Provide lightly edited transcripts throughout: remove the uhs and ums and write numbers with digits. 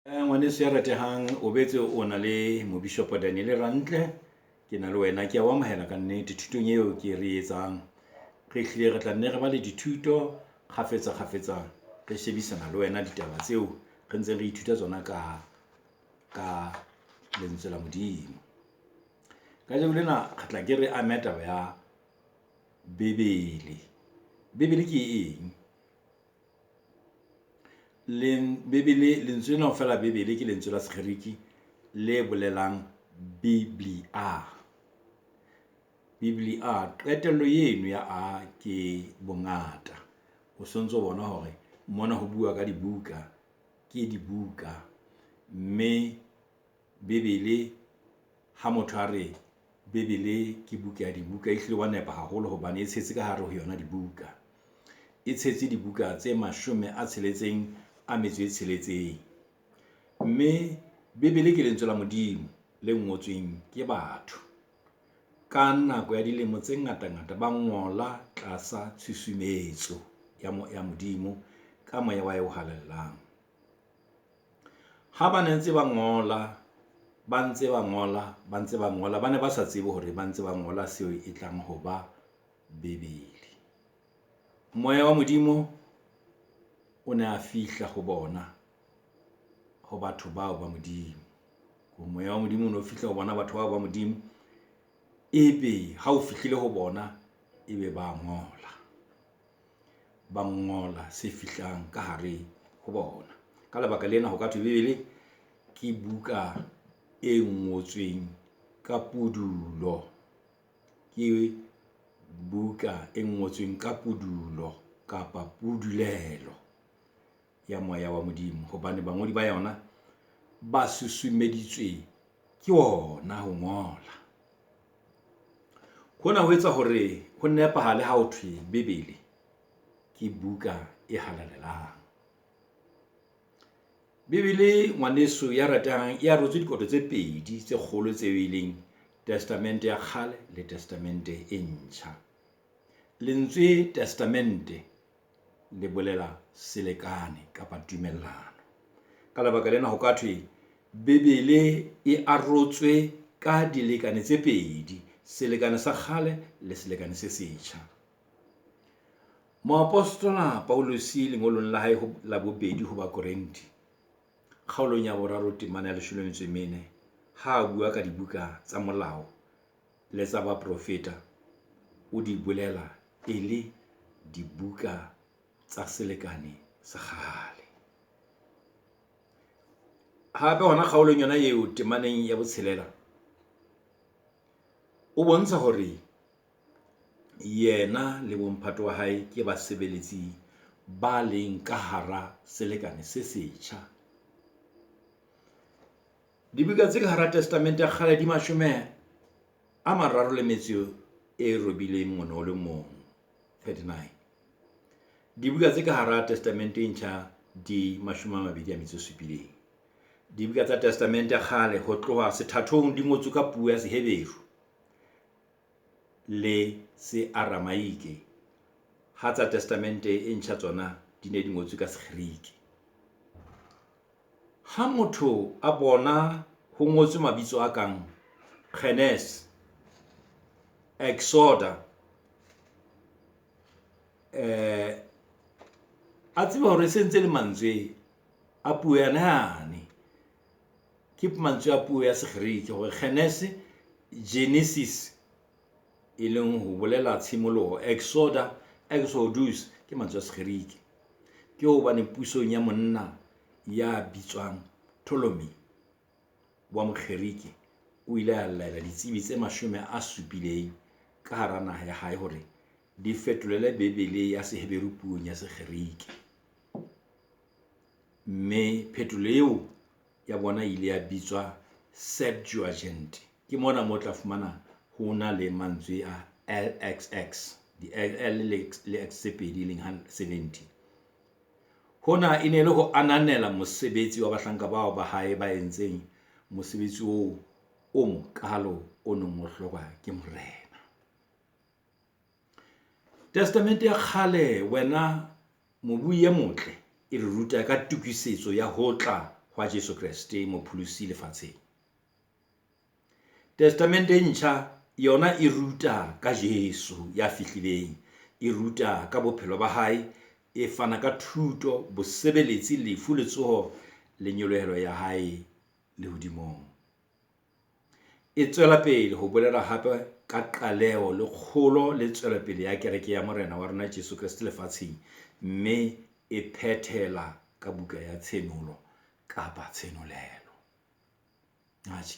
Ngwane se ratehang o betse o na le mobishopo Daniel Rantle ke na le wena ke a wa mahela ka nnete thutong eo ke re etsang re hlile re tla nne re ba le dithuto kgafetsa re shebisana le wena ditaba tseo re ntse re ithuta tsona ka lentswe la Modimo. Ka jeno lena re tla ke re ame taba ya Bibele. Bibele ke eng? Bibele lentswe lena fela Bibele ke lentswe la Sekgeriki le bolelang Biblia. Biblia qetello yeno ya a ke bongata. O sontso bona hore mona ho bua ka dibuka ke dibuka, mme Bibele ha motho a re Bibele ke buka ya dibuka e hlile wa nepa haholo hobane e tshetse ka hare ho yona dibuka. E tshetse dibuka tse 66, mme Bibele ke lentswe la Modimo le ngotsweng ke batho ka nako ya dilemo tse ngata ba ngola tlasa tshusumetso ya Modimo ka moya wa o halellang. Ha ba ntse ba ngola ba ntse ba ngola ba ne ba sa tsebe hore ba ntse ba ngola seo e tlang ho ba Bibele. Moya wa Modimo o ne a fihla ho bona, ho batho bao ba Modimo. Ho moya wa Modimo o ne o fihla ho bona batho bao ba Modimo, ebe ha o fihlile ho bona ebe ba ngola se fihlang ka hare ho bona. Ka lebaka lena ho ka thwe Bibele ke buka e ngotsweng ka pudulo, ke buka e ngotsweng ka pudulo kapa pudulelo ya moya wa Modimo, hobane bangodi ba yona ba susumeditswe ke ona ho ngola. Hona ho etsa hore ho nepahale ha o thwe Bibele ke buka e halalelang. Bibele ngwaneso ya ratang ya rotswe dikoto tse pedi tse kgolo tse ileng Testamente ya Kgale le Testamente e Ntjha. Lentswe Testamente le bolela selekane kapa tumellano. Ka lebaka lena ho ka thwe Bibele e arotswe ka dilekane tse pedi, selekane sa Kgale le selekane se setjha. Moapostola Paulus lengolong la hae la bobedi ho Bakorinti, kgaolong ya 3 temana ya 14, ha bua ka dibuka tsa molao le tsa baprofeta, o di bolela e le dibuka tsa selekane sa Kgale. Hape hona kgaolong yona eo temaneng ya botshelela, o bontsha hore yena le bomphato wa hae ke basebeletsi ba leng ka hara selekane se setjha. Dibuka tse ka hara Testamente ya Kgale di 38 mono le mong, 39. Dibuka tse ka hara Testamente e Ntjha di 27. Dibuka tsa Testamente ya Kgale ho tloha sethathong di ngotswe ka puo ya Seheberu le se-Aramaike, ha tsa Testamente e Ntjha tsona di ne di ngotswe ka Sekgeriki. Ha motho a bona ho ngotswe mabitso a kang Genesis, Exodus, a tseba hore sentse le mantswe a puo ya nahane, ke mantswe a puo ya Sekgeriki, hore Genesis e leng ho bolela tshimoloho, Exodus ke mantswe a Sekgeriki. Ke hobane pusong ya monna ya bitsoang Ptolemy wa Mokgeriki o ile a laela ditsebi tse 70 ka hara naha ya hae hore di fetolele Bibele ya Seheberu puong ya Sekgeriki, mme phetolo eo ya bona ile ya bitswa Septuagint. Ke mona mo tla fumana ho na le mantswe a LXX, di L le X tse pedi leng 70. Hona e ne le ho ananela mosebetsi wa bahlanka bao ba hae ba entseng mosebetsi o mokalo o neng o hlokwa ke morena. Testamente ya Kgale wena mobui ya motle e re ruta ka tukisetso ya ho tla hwa Jesu Kriste mopholosi lefatsheng. Testamente e ntjha yona e ruta ka Jesu ya fihlileng, e ruta ka bophelo ba hae, e fana ka thuto, bosebeletsi, lefu, letsoho le nyolohelo ya hae lehodimong. E tswela pele ho bolela hape ka qaleo le kgolo le tswelopele ya kereke ya morena wa rona Jesu Kriste lefatsheng, mme e phethela ka buka ya tshenolo kapa tshenolelo.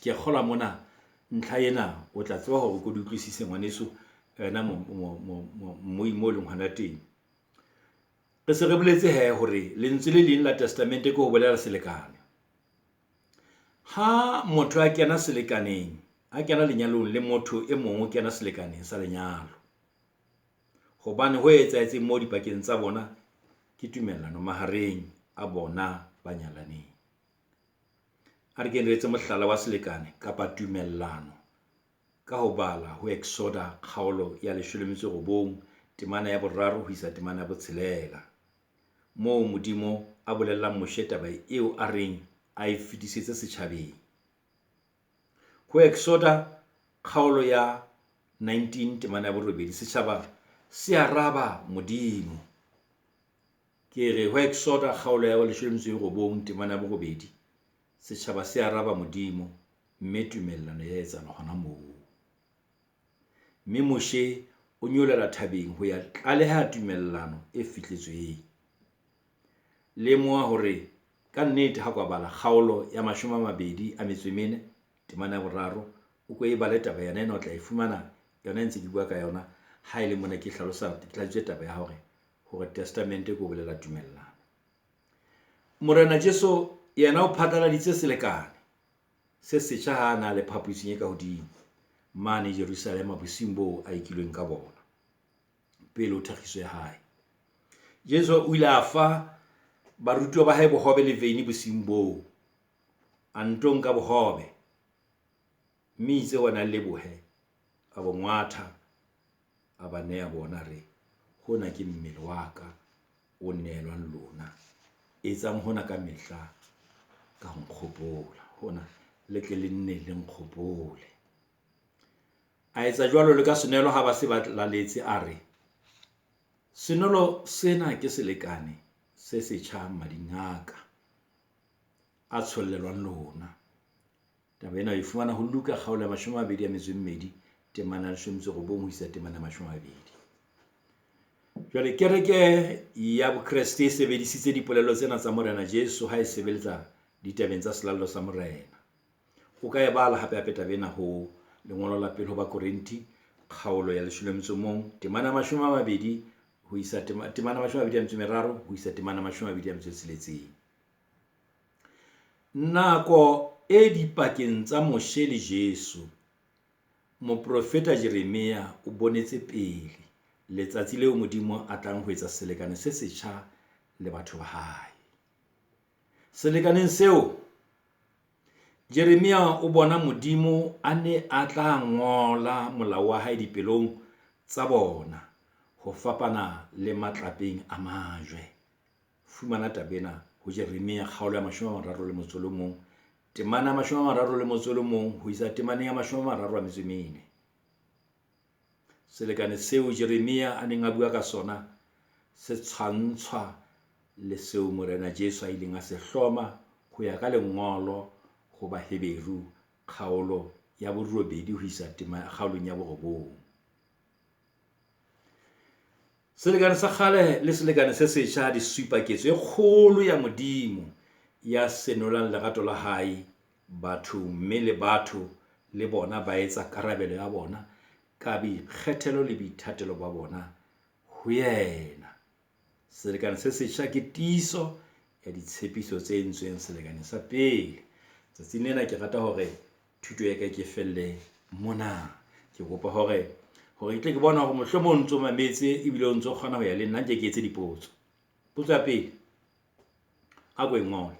Ke kgola mona ntlha ena o tla tseba hore ko di utlwisise ngwaneso ena mo leng hona teng. Re se re boletse hore lentswe le leng la testamente ke ho bolela selekane. Ha motho a kena selekaneng, a kena lenyalong le motho e mong o kena selekaneng sa lenyalo, hobane ho etsahetseng mo dipakeng tsa bona ke tumellano mahareng a bona ba nyalaneng. A re kene re etse mohlala wa selekane kapa tumellano ka ho bala ho Exoda kgaolo ya 19 temana ya 3 ho isa temana ya 6, moo Modimo a bolellang Moshe taba eo a reng a e fetisetse setjhabeng. Ho Exoda kgaolo ya 19 temana ya 8 setjhaba se araba Modimo. Ke re ho Exoda kgaolo ya 19 temana ya 8 setjhaba se araba Modimo, mme tumellano ya etsana hona moo. Mme Moshe o nyolela thabeng ho ya tlaleha tumellano e fihletsweng. Le moa hore ka nnete ha kwa bala kgaolo ya 24 temana ya 3 o ko e bale taba ya nena, o tla e fumana yona ntse ke bua ka yona ha ile mona ke hlalosa tlatse taba ya hore testamente go bolela tumellano. Morena Jesu yena o phatlaladitse selekane se setjha ha na le phaposing e ka hodimo mane Jerusalema bosiung bo a ikilweng ka bona pele o thagiso ya hae. Jesu o ile a fa barutwa ba hae bohobe le veini bosiung bo, a ntong ka bohobe, mme itse wana le bohe a bo ngwatha a ba neya bona re hona ke mmele wa ka o neelwang lona, etsang hona ka mehla ka ho nkgopola. Hona le ke le nne le nkgopole. A etsa jwalo le ka senelo ha ba se ba laletse a re, senolo sena ke selekane se setjha madingaka a tshollelwang lona. Taba ena e fumana ho Luka kgaolo ya 22 temana ya 19 ho isa temana ya 20. Jwale kereke ya Bokreste e sebedisitse dipolelo tsena tsa morena Jesu ha e sebeletsa ditabeng tsa selallo sa morena. O ka e bala hape taba ena ho lengolo la pele ho Bakorinti kgaolo ya 11 temana ya 20 ho isa temana ya 23 ho isa temana ya 26. Nako e dipakeng tsa Moshe le Jesu, moprofeta Jeremia o bonetse pele letsatsi leo Modimo a tlang ho etsa selekane se setjha le batho ba hae. Selekaneng seo Jeremia o bona Modimo a ne a tla ngola molao wa hae dipelong tsa bona ho fapana le matlapeng a majwe. Fumana tabena ho Jeremia kgaolo ya 31 temana ya 31 ho isa temana ya 34. Selekane seo Jeremia a neng a bua ka sona se tshwantshwa le seo morena Jesu a ileng a se hloma ho ya ka lengolo ho Baheberu kgaolo ya 8 ho isa kgaolong ya 9. Selekane sa kgale le selekane se setjha di supa ketso e kgolo ya Modimo ya senolang lerato la hae batho, mme le batho le bona ba etsa karabelo ya bona ka boikgethelo le boithatelo ba bona ho yena. Selekane se setjha ke tiiso ya ditshepiso tse entsweng selekane sa pele. Tsatsing lena ke rata hore thuto ya ka ke felle mona. Ke kopa hore tle ke bona hore mohlomong ntso mametse ebile o ntso kgona ho ya le nna ke etse dipotso. Potso ya pele, a go engole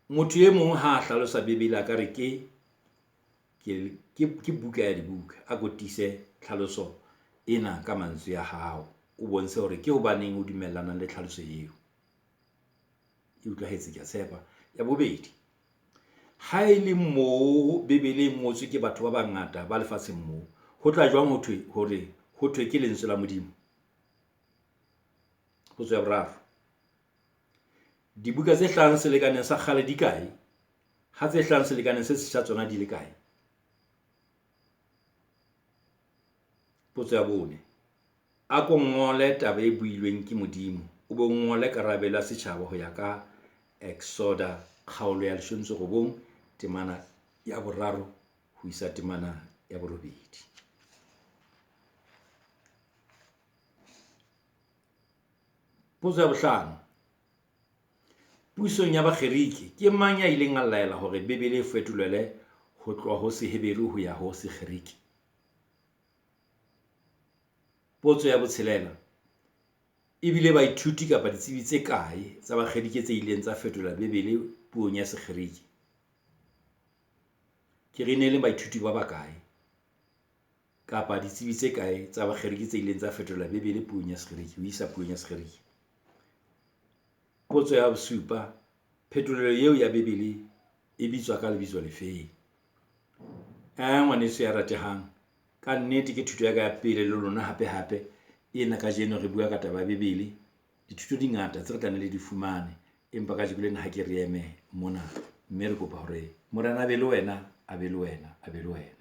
motho e mong ha a hlalosa Bibele a ka re ke buka ya dibuka, a go tise tlhaloso ena ka mantswe ya hao, o bonse hore ke hobaneng o dumellana le tlhaloso eo. E utlwahetse ke a tshepa. ya bobedi, ha e le moo Bibele e ngotswe ke batho ba bangata ba lefatsheng moo, ho tla jwang hore ho thwe ke lentswe la Modimo? Potso ya boraro, dibuka tse hlahang selekaneng sa kgale di kae, ha tse hlahang selekaneng se setjha tsona di le kae? Potso ya bone, a ko ngole taba e builweng ke Modimo, o be ngole karabelo ya setjhaba ho ya ka Exoda kgaolo ya 19 temana ya 3 ho isa temana ya 8. Potso ya bohlano, pusong ya bakgeriki ke mang ya ileng a laela hore Bibele e fetolelwe ho tloha ho Seheberi ho ya ho Sekgeriki? Potso ya botshelela, ebile baithuti kapa ditsebi tse kae tsa bakgeriki tse ileng tsa fetola Bibele puong ya Sekgeriki? Ke re ne le baithuti ba bakae kapa ditsebi tse kae tsa bakgeriki tse ileng tsa fetola Bibele puong ya Sekgeriki ho isa puong ya Sekgeriki? Potso ya bosupa, phetolelo eo ya Bibele e bitswa ka lebitso le feng? Ngwaneso ya ratehang, ka nnete ke thuto ya ka ya pele le lona hape ena ka jeno re bua ka taba ya Bibele. Dithuto di ngata tse re tla le di fumane, empa ka jeko lena ha ke re eme mona, mme re kopa hore Morena a be le wena, a be le wena, a be le wena.